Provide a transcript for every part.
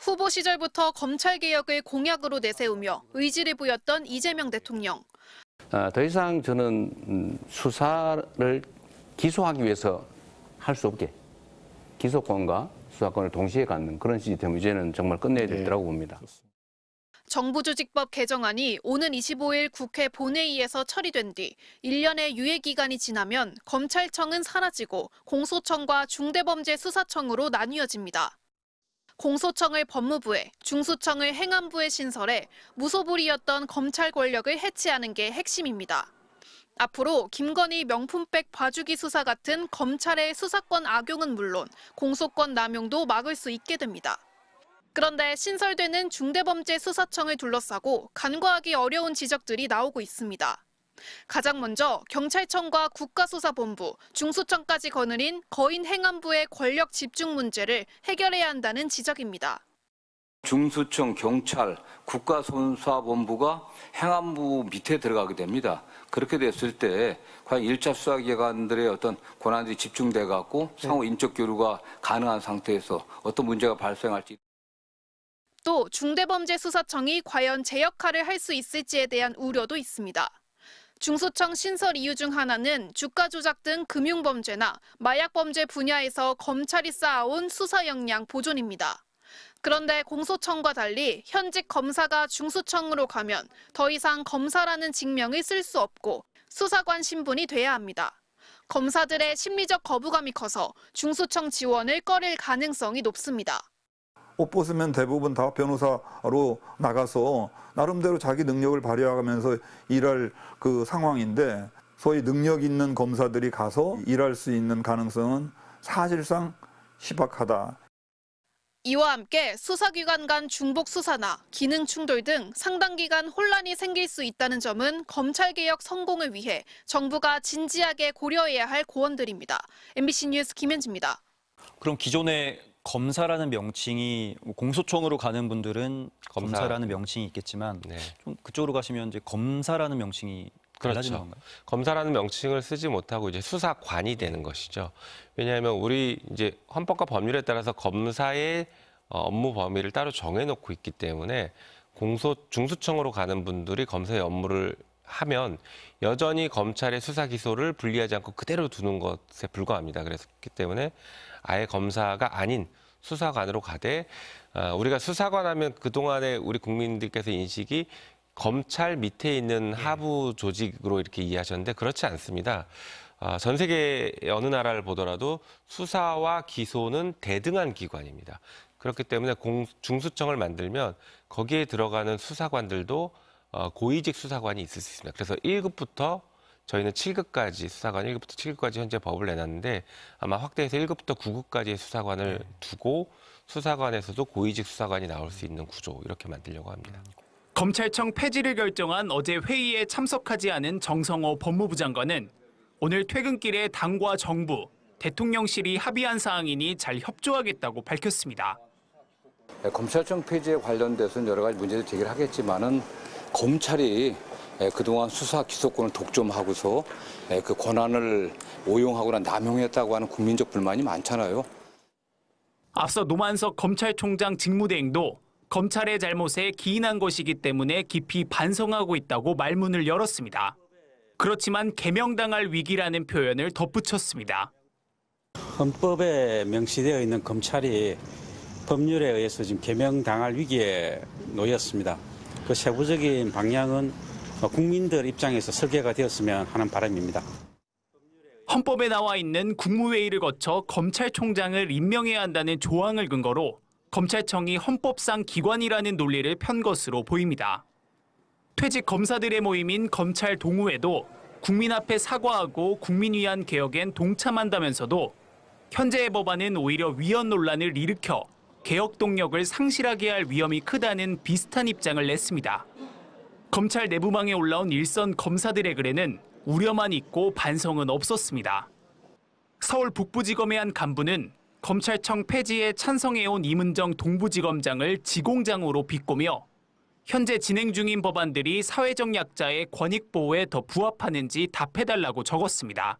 후보 시절부터 검찰개혁을 공약으로 내세우며 의지를 보였던 이재명 대통령. 더 이상 저는 수사를 기소하기 위해서 할 수 없게 기소권과 수사권을 동시에 갖는 그런 시스템 이제는 정말 끝내야 되더라고 봅니다. 정부조직법 개정안이 오는 25일 국회 본회의에서 처리된 뒤 1년의 유예기간이 지나면 검찰청은 사라지고 공소청과 중대범죄수사청으로 나뉘어집니다. 공소청을 법무부에, 중수청을 행안부에 신설해 무소불위였던 검찰 권력을 해체하는 게 핵심입니다. 앞으로 김건희 명품백 봐주기 수사 같은 검찰의 수사권 악용은 물론 공소권 남용도 막을 수 있게 됩니다. 그런데 신설되는 중대범죄수사청을 둘러싸고 간과하기 어려운 지적들이 나오고 있습니다. 가장 먼저 경찰청과 국가수사본부, 중수청까지 거느린 거인 행안부의 권력 집중 문제를 해결해야 한다는 지적입니다. 중수청, 경찰, 국가수사본부가 행안부 밑에 들어가게 됩니다. 그렇게 됐을 때 과연 1차 수사기관들의 어떤 권한들이 집중돼 갖고 상호 인적 교류가 가능한 상태에서 어떤 문제가 발생할지. 또 중대범죄수사청이 과연 제 역할을 할 수 있을지에 대한 우려도 있습니다. 중수청 신설 이유 중 하나는 주가 조작 등 금융범죄나 마약범죄 분야에서 검찰이 쌓아온 수사 역량 보존입니다. 그런데 공소청과 달리 현직 검사가 중수청으로 가면 더 이상 검사라는 직명을 쓸 수 없고 수사관 신분이 돼야 합니다. 검사들의 심리적 거부감이 커서 중수청 지원을 꺼릴 가능성이 높습니다. 옷 벗으면 대부분 다 변호사로 나가서 나름대로 자기 능력을 발휘하면서 일할 그 상황인데 소위 능력 있는 검사들이 가서 일할 수 있는 가능성은 사실상 희박하다. 이와 함께 수사기관 간 중복 수사나 기능 충돌 등 상당 기간 혼란이 생길 수 있다는 점은 검찰개혁 성공을 위해 정부가 진지하게 고려해야 할 고언들입니다. MBC 뉴스 김현지입니다. 그럼 기존의 검사라는 명칭이 공소청으로 가는 분들은 검사라는 명칭이 있겠지만 좀 그쪽으로 가시면 이제 검사라는 명칭이 달라지는 건가요? 검사라는 명칭을 쓰지 못하고 이제 수사관이 되는 것이죠. 왜냐하면 우리 이제 헌법과 법률에 따라서 검사의 업무 범위를 따로 정해놓고 있기 때문에 중수청으로 가는 분들이 검사의 업무를 하면 여전히 검찰의 수사 기소를 분리하지 않고 그대로 두는 것에 불과합니다. 그렇기 때문에 아예 검사가 아닌 수사관으로 가되 우리가 수사관 하면 그동안에 우리 국민들께서 인식이 검찰 밑에 있는 하부 조직으로 이렇게 이해하셨는데 그렇지 않습니다. 전 세계 어느 나라를 보더라도 수사와 기소는 대등한 기관입니다. 그렇기 때문에 중수청을 만들면 거기에 들어가는 수사관들도 고위직 수사관이 있을 수 있습니다. 그래서 1급부터 저희는 7급까지 수사관 1급부터 7급까지 현재 법을 내놨는데 아마 확대해서 1급부터 9급까지의 수사관을 두고 수사관에서도 고위직 수사관이 나올 수 있는 구조 이렇게 만들려고 합니다. 검찰청 폐지를 결정한 어제 회의에 참석하지 않은 정성호 법무부 장관은 오늘 퇴근길에 당과 정부, 대통령실이 합의한 사항이니 잘 협조하겠다고 밝혔습니다. 검찰청 폐지에 관련돼서는 여러 가지 문제를 제기를 하겠지만은 검찰이 그동안 수사 기소권을 독점하고서 그 권한을 오용하거나 남용했다고 하는 국민적 불만이 많잖아요. 앞서 노만석 검찰총장 직무대행도 검찰의 잘못에 기인한 것이기 때문에 깊이 반성하고 있다고 말문을 열었습니다. 그렇지만 개명당할 위기라는 표현을 덧붙였습니다. 헌법에 명시되어 있는 검찰이 법률에 의해서 지금 개명당할 위기에 놓였습니다. 그 세부적인 방향은 국민들 입장에서 설계가 되었으면 하는 바람입니다. 헌법에 나와 있는 국무회의를 거쳐 검찰총장을 임명해야 한다는 조항을 근거로 검찰청이 헌법상 기관이라는 논리를 편 것으로 보입니다. 퇴직 검사들의 모임인 검찰 동우회도 국민 앞에 사과하고 국민 위한 개혁엔 동참한다면서도 현재의 법안은 오히려 위헌 논란을 일으켜 개혁 동력을 상실하게 할 위험이 크다는 비슷한 입장을 냈습니다. 검찰 내부망에 올라온 일선 검사들의 글에는 우려만 있고 반성은 없었습니다. 서울 북부지검의 한 간부는 검찰청 폐지에 찬성해온 이문정 동부지검장을 지공장으로 비꼬며 현재 진행 중인 법안들이 사회적 약자의 권익 보호에 더 부합하는지 답해달라고 적었습니다.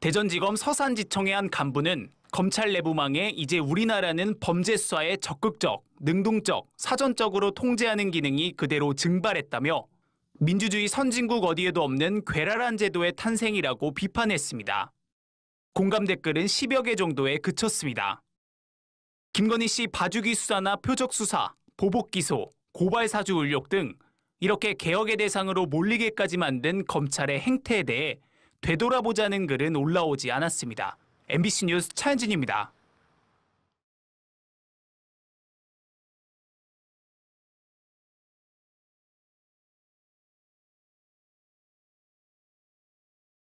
대전지검 서산지청의 한 간부는 검찰 내부망에 이제 우리나라는 범죄 수사에 적극적, 능동적, 사전적으로 통제하는 기능이 그대로 증발했다며 민주주의 선진국 어디에도 없는 괴랄한 제도의 탄생이라고 비판했습니다. 공감 댓글은 10여 개 정도에 그쳤습니다. 김건희 씨 봐주기 수사나 표적 수사, 보복 기소, 고발 사주 의혹 등 이렇게 개혁의 대상으로 몰리게까지 만든 검찰의 행태에 대해 되돌아보자는 글은 올라오지 않았습니다. MBC 뉴스 차현진입니다.